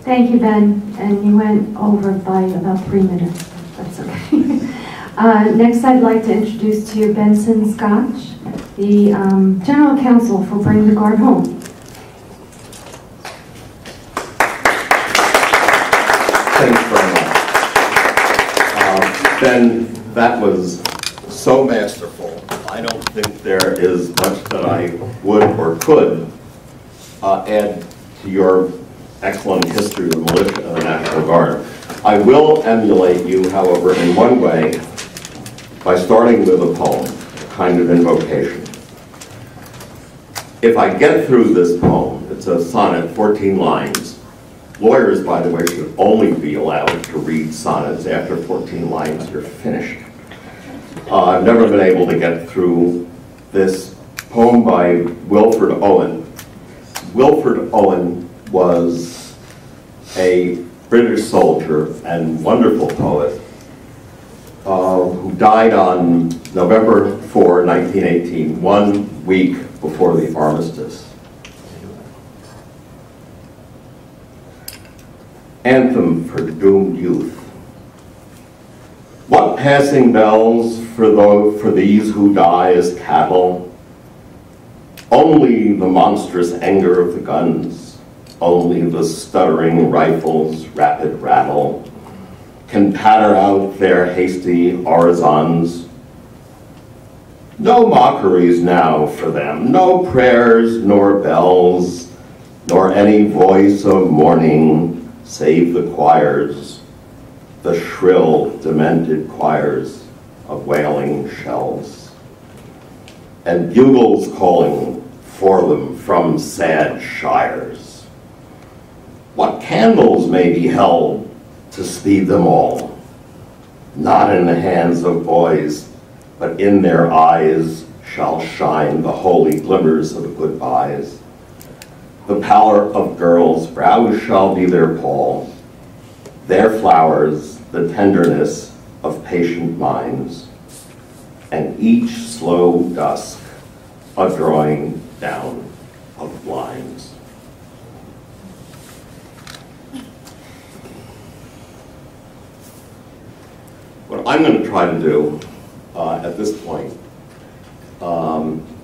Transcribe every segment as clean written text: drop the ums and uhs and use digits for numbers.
Thank you, Ben. And you went over by about 3 minutes. That's okay. Next, I'd like to introduce to you Benson Scotch, the General Counsel for Bring the Guard Home. Thanks very much. Ben, that was so masterful. I don't think there is much that I would or could add to your excellent history of the militia and the National Guard. I will emulate you, however, in one way, by starting with a poem, a kind of invocation. If I get through this poem, it's a sonnet, 14 lines. Lawyers, by the way, should only be allowed to read sonnets. After 14 lines, you're finished. I've never been able to get through this poem by Wilfred Owen. Wilfred Owen was a British soldier and wonderful poet who died on November 4, 1918, 1 week before the armistice. Anthem for doomed youth. What passing bells for these who die as cattle? Only the monstrous anger of the guns, only the stuttering rifles' rapid rattle can patter out their hasty orisons. No mockeries now for them, no prayers nor bells, nor any voice of mourning save the choirs, the shrill, demented choirs of wailing shells, and bugles calling for them from sad shires. What candles may be held to speed them all? Not in the hands of boys, but in their eyes shall shine the holy glimmers of goodbyes. The pallor of girls' brows shall be their pall, their flowers the tenderness of patient minds, and each slow dusk a drawing down of blinds. What I'm going to try to do at this point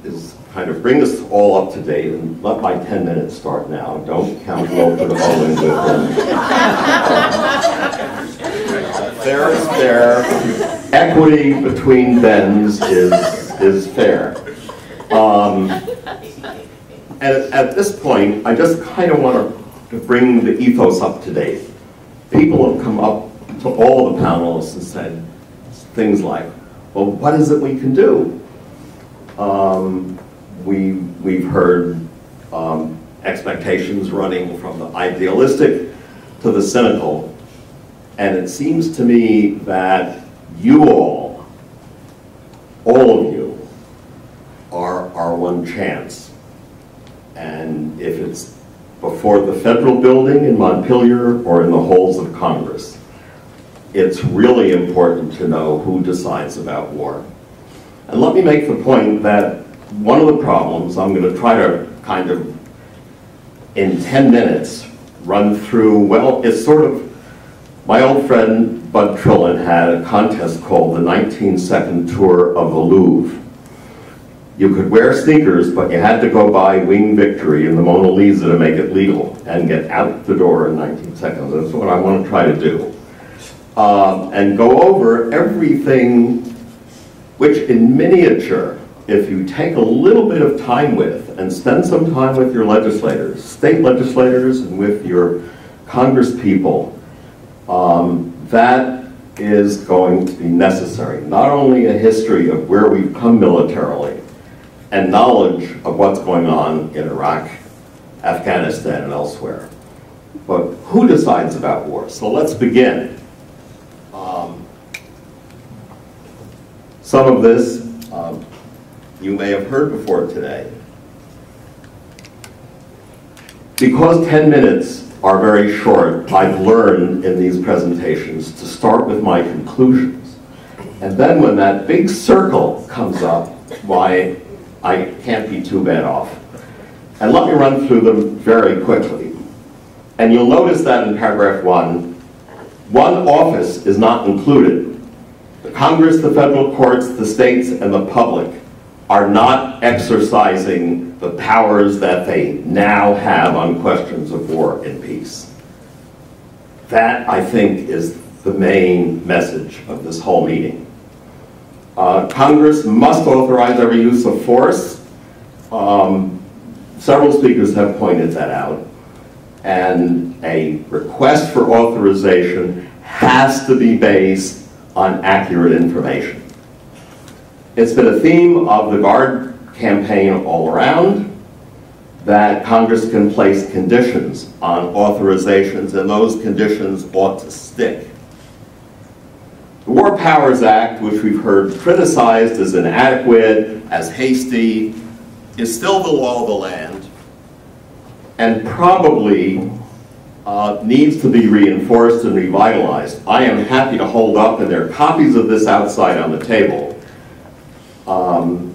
is kind of bring us all up to date, and let my 10 minutes start now. Don't count Wilfred Owen with them. Fair is fair. Equity between Bens is fair. And at this point, I just kind of want to bring the ethos up to date. People have come up to all the panelists and said things like, well, what is it we can do? We've heard expectations running from the idealistic to the cynical, and it seems to me that you all of you, are our one chance. And if it's before the federal building in Montpelier or in the halls of Congress, it's really important to know who decides about war. And let me make the point that one of the problems, I'm going to try to kind of, in 10 minutes, run through, well, it's sort of, my old friend Bud Trillin had a contest called the 19-second tour of the Louvre. You could wear sneakers, but you had to go by Wing Victory and the Mona Lisa to make it legal and get out the door in 19 seconds. That's what I want to try to do. And go over everything which in miniature, if you take a little bit of time with and spend some time with your legislators, state legislators, and with your Congress people, that is going to be necessary. Not only a history of where we've come militarily and knowledge of what's going on in Iraq, Afghanistan, and elsewhere, but who decides about war? So let's begin. Some of this you may have heard before today. Because 10 minutes are very short, I've learned in these presentations to start with my conclusions. And then when that big circle comes up, why, I can't be too bad off. And let me run through them very quickly. And you'll notice that in paragraph 1, one office is not included. The Congress, the federal courts, the states, and the public are not exercising the powers that they now have on questions of war and peace. That, I think, is the main message of this whole meeting. Congress must authorize every use of force. Several speakers have pointed that out. And a request for authorization has to be based on accurate information. It's been a theme of the Guard campaign all around that Congress can place conditions on authorizations, and those conditions ought to stick. The War Powers Act, which we've heard criticized as inadequate, as hasty, is still the law of the land, and probably needs to be reinforced and revitalized. I am happy to hold up, and there are copies of this outside on the table.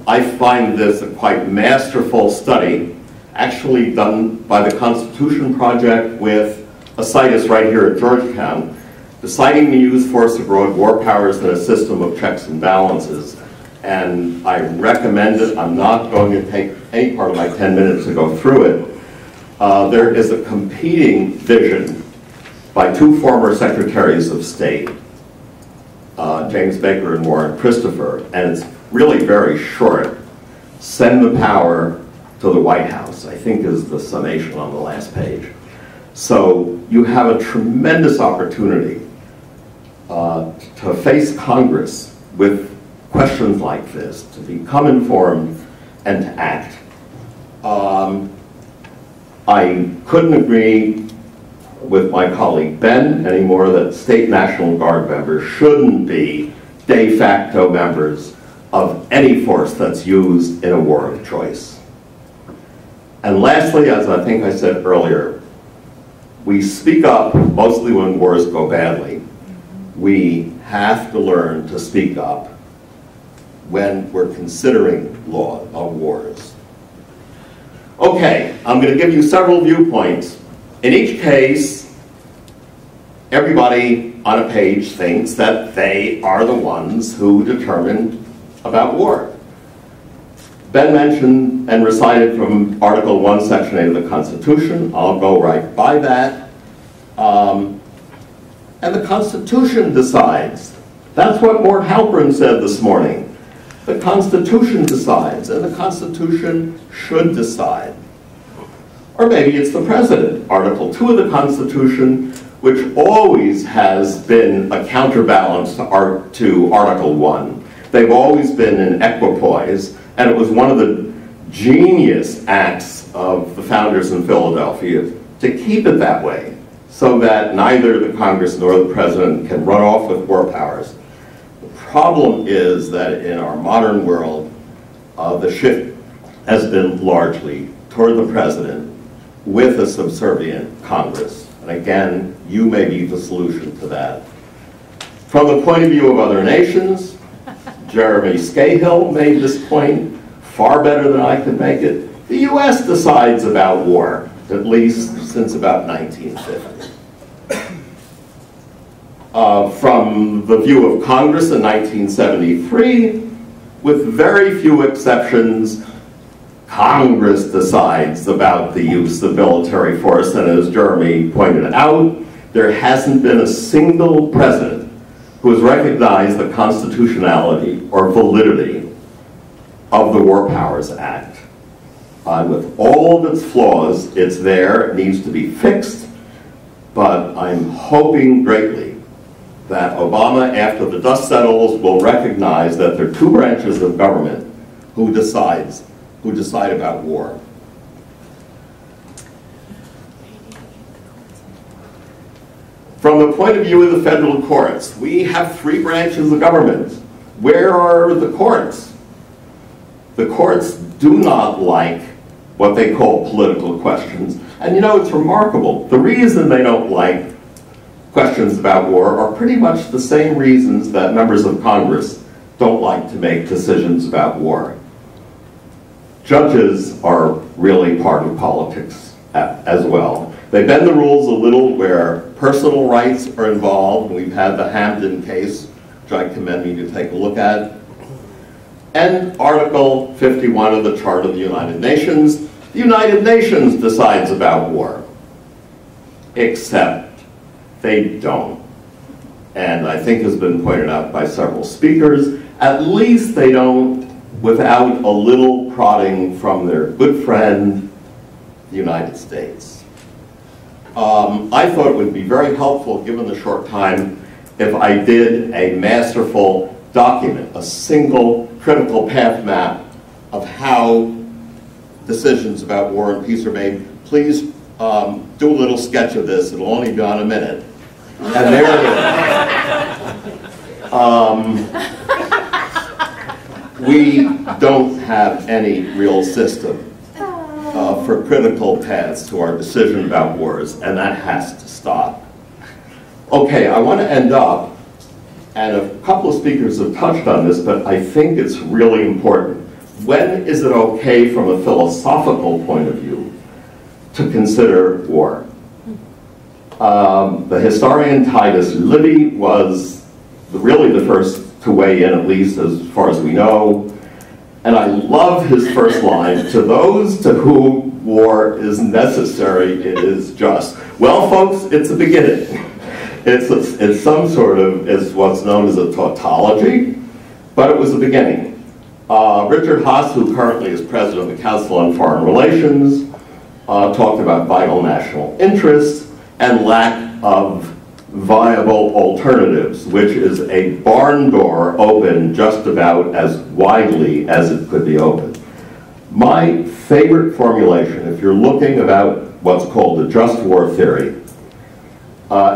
I find this a quite masterful study, actually done by the Constitution Project with a situs right here at Georgetown, deciding to use force abroad, war powers, and a system of checks and balances. And I recommend it. I'm not going to take any part of my 10 minutes to go through it. There is a competing vision by two former Secretaries of State, James Baker and Warren Christopher, and it's really very short. Send the power to the White House, I think is the summation on the last page. So you have a tremendous opportunity to face Congress with questions like this, to become informed and to act. I couldn't agree with my colleague Ben anymore that state National Guard members shouldn't be de facto members of any force that's used in a war of choice. And lastly, as I think I said earlier, we speak up mostly when wars go badly. We have to learn to speak up when we're considering law of wars. Okay, I'm going to give you several viewpoints. In each case, everybody on a page thinks that they are the ones who determine about war. Ben mentioned and recited from Article 1, Section 8 of the Constitution. I'll go right by that. And the Constitution decides. That's what Mort Halperin said this morning. The Constitution decides, and the Constitution should decide. Or maybe it's the President. Article 2 of the Constitution, which always has been a counterbalance to Article 1. They've always been in equipoise, and it was one of the genius acts of the founders in Philadelphia to keep it that way, so that neither the Congress nor the President can run off with war powers. The problem is that in our modern world, the shift has been largely toward the President with a subservient Congress. And again, you may be the solution to that. From the point of view of other nations, Jeremy Scahill made this point far better than I could make it. The US decides about war, at least since about 1950. From the view of Congress in 1973, with very few exceptions, Congress decides about the use of military force, and as Jeremy pointed out, there hasn't been a single president who has recognized the constitutionality or validity of the War Powers Act. With all of its flaws, it's there, it needs to be fixed, but I'm hoping greatly that Obama, after the dust settles, will recognize that there are two branches of government who decide about war. From the point of view of the federal courts, we have three branches of government. Where are the courts? The courts do not like what they call political questions. And you know, it's remarkable. The reason they don't like questions about war are pretty much the same reasons that members of Congress don't like to make decisions about war. Judges are really part of politics as well. They bend the rules a little where personal rights are involved. We've had the Hampden case, which I commend you to take a look at. And Article 51 of the Charter of the United Nations. The United Nations decides about war. Except they don't. And I think has been pointed out by several speakers, at least they don't without a little prodding from their good friend, the United States. I thought it would be very helpful, given the short time, if I did a masterful document, a single critical path map of how decisions about war and peace are made. Please do a little sketch of this. It'll only be on a minute. And there it is. We don't have any real system for critical paths to our decision about wars, and that has to stop. Okay, I want to end up, and a couple of speakers have touched on this, but I think it's really important. When is it okay from a philosophical point of view to consider war? The historian Titus Livy was really the first to weigh in, at least as far as we know. And I love his first line, "To those to whom war is necessary, it is just." Well, folks, it's a beginning. It's some sort of, it's what's known as a tautology, but it was a beginning. Richard Haas, who currently is president of the Council on Foreign Relations, talked about vital national interests and lack of viable alternatives, which is a barn door open just about as widely as it could be opened. My favorite formulation, if you're looking about what's called the just war theory,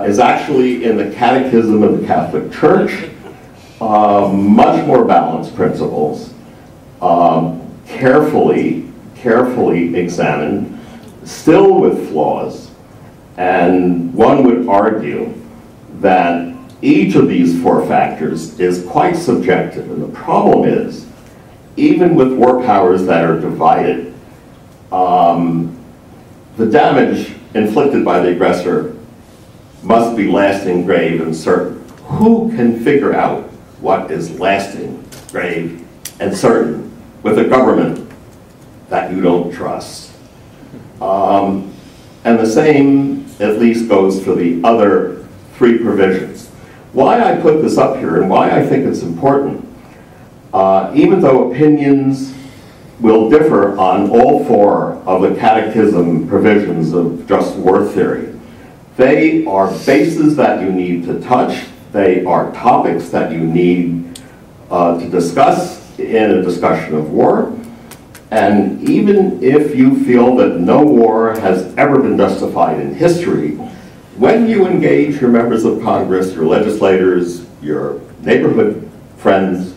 is actually in the Catechism of the Catholic Church. Much more balanced principles, carefully examined, still with flaws, and one would argue that each of these four factors is quite subjective. And the problem is, even with war powers that are divided, the damage inflicted by the aggressor must be lasting, grave, and certain. Who can figure out what is lasting, grave, and certain with a government that you don't trust? And the same, at least, goes for the other three provisions. Why I put this up here and why I think it's important, even though opinions will differ on all four of the Catechism provisions of just war theory, they are bases that you need to touch. They are topics that you need to discuss in a discussion of war. And even if you feel that no war has ever been justified in history, when you engage your members of Congress, your legislators, your neighborhood friends,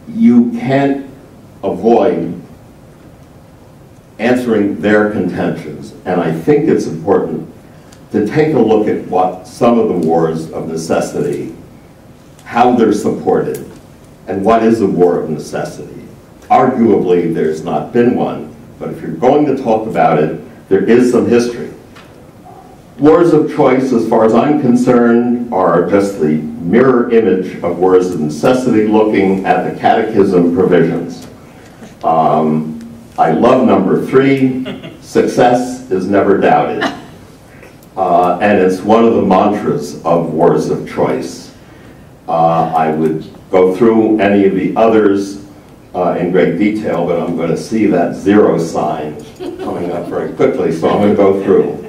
you can't avoid answering their contentions. And I think it's important to take a look at what some of the wars of necessity, how they're supported, and what is a war of necessity. Arguably, there's not been one, but if you're going to talk about it, there is some history. Wars of choice, as far as I'm concerned, are just the mirror image of wars of necessity, looking at the Catechism provisions. I love number 3, success is never doubted. And it's one of the mantras of wars of choice. I would go through any of the others in great detail, but I'm going to see that 0 sign coming up very quickly, so I'm going to go through.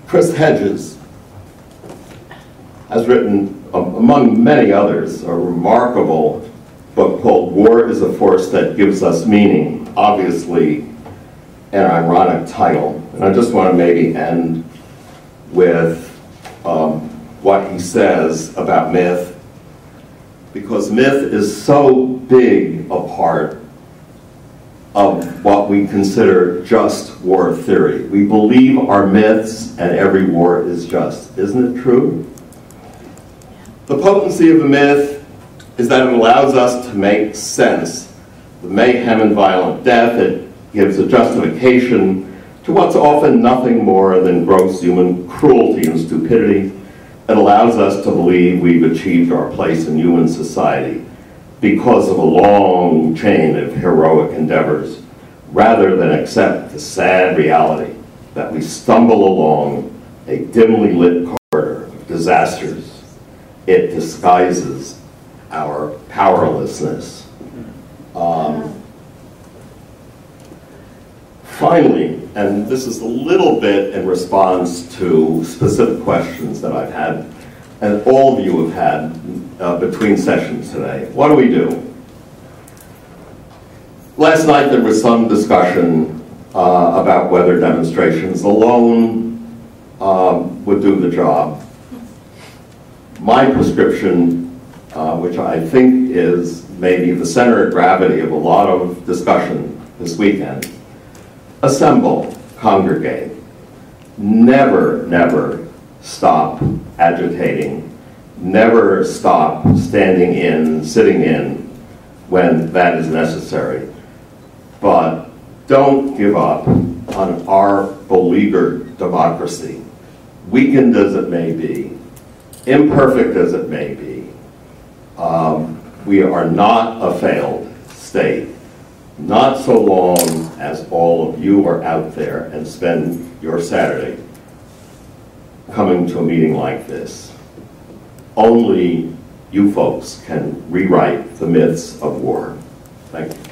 Chris Hedges has written, among many others, a remarkable book called War is a Force That Gives Us Meaning, obviously an ironic title. And I just want to maybe end with what he says about myth, because myth is so big a part of what we consider just war theory. We believe our myths and every war is just. Isn't it true? The potency of a myth is that it allows us to make sense of the mayhem and violent death. It gives a justification to what's often nothing more than gross human cruelty and stupidity. It allows us to believe we've achieved our place in human society because of a long chain of heroic endeavors, rather than accept the sad reality that we stumble along a dimly lit corridor of disasters. It disguises our powerlessness. Finally, and this is a little bit in response to specific questions that I've had, and all of you have had between sessions today. What do we do? Last night there was some discussion about whether demonstrations alone would do the job. My prescription, which I think is maybe the center of gravity of a lot of discussion this weekend: assemble, congregate. Never, never stop agitating. Never stop standing in, sitting in when that is necessary. But don't give up on our beleaguered democracy, weakened as it may be, imperfect as it may be. We are not a failed state. Not so long as all of you are out there and spend your Saturday coming to a meeting like this. Only you folks can rewrite the myths of war. Thank you.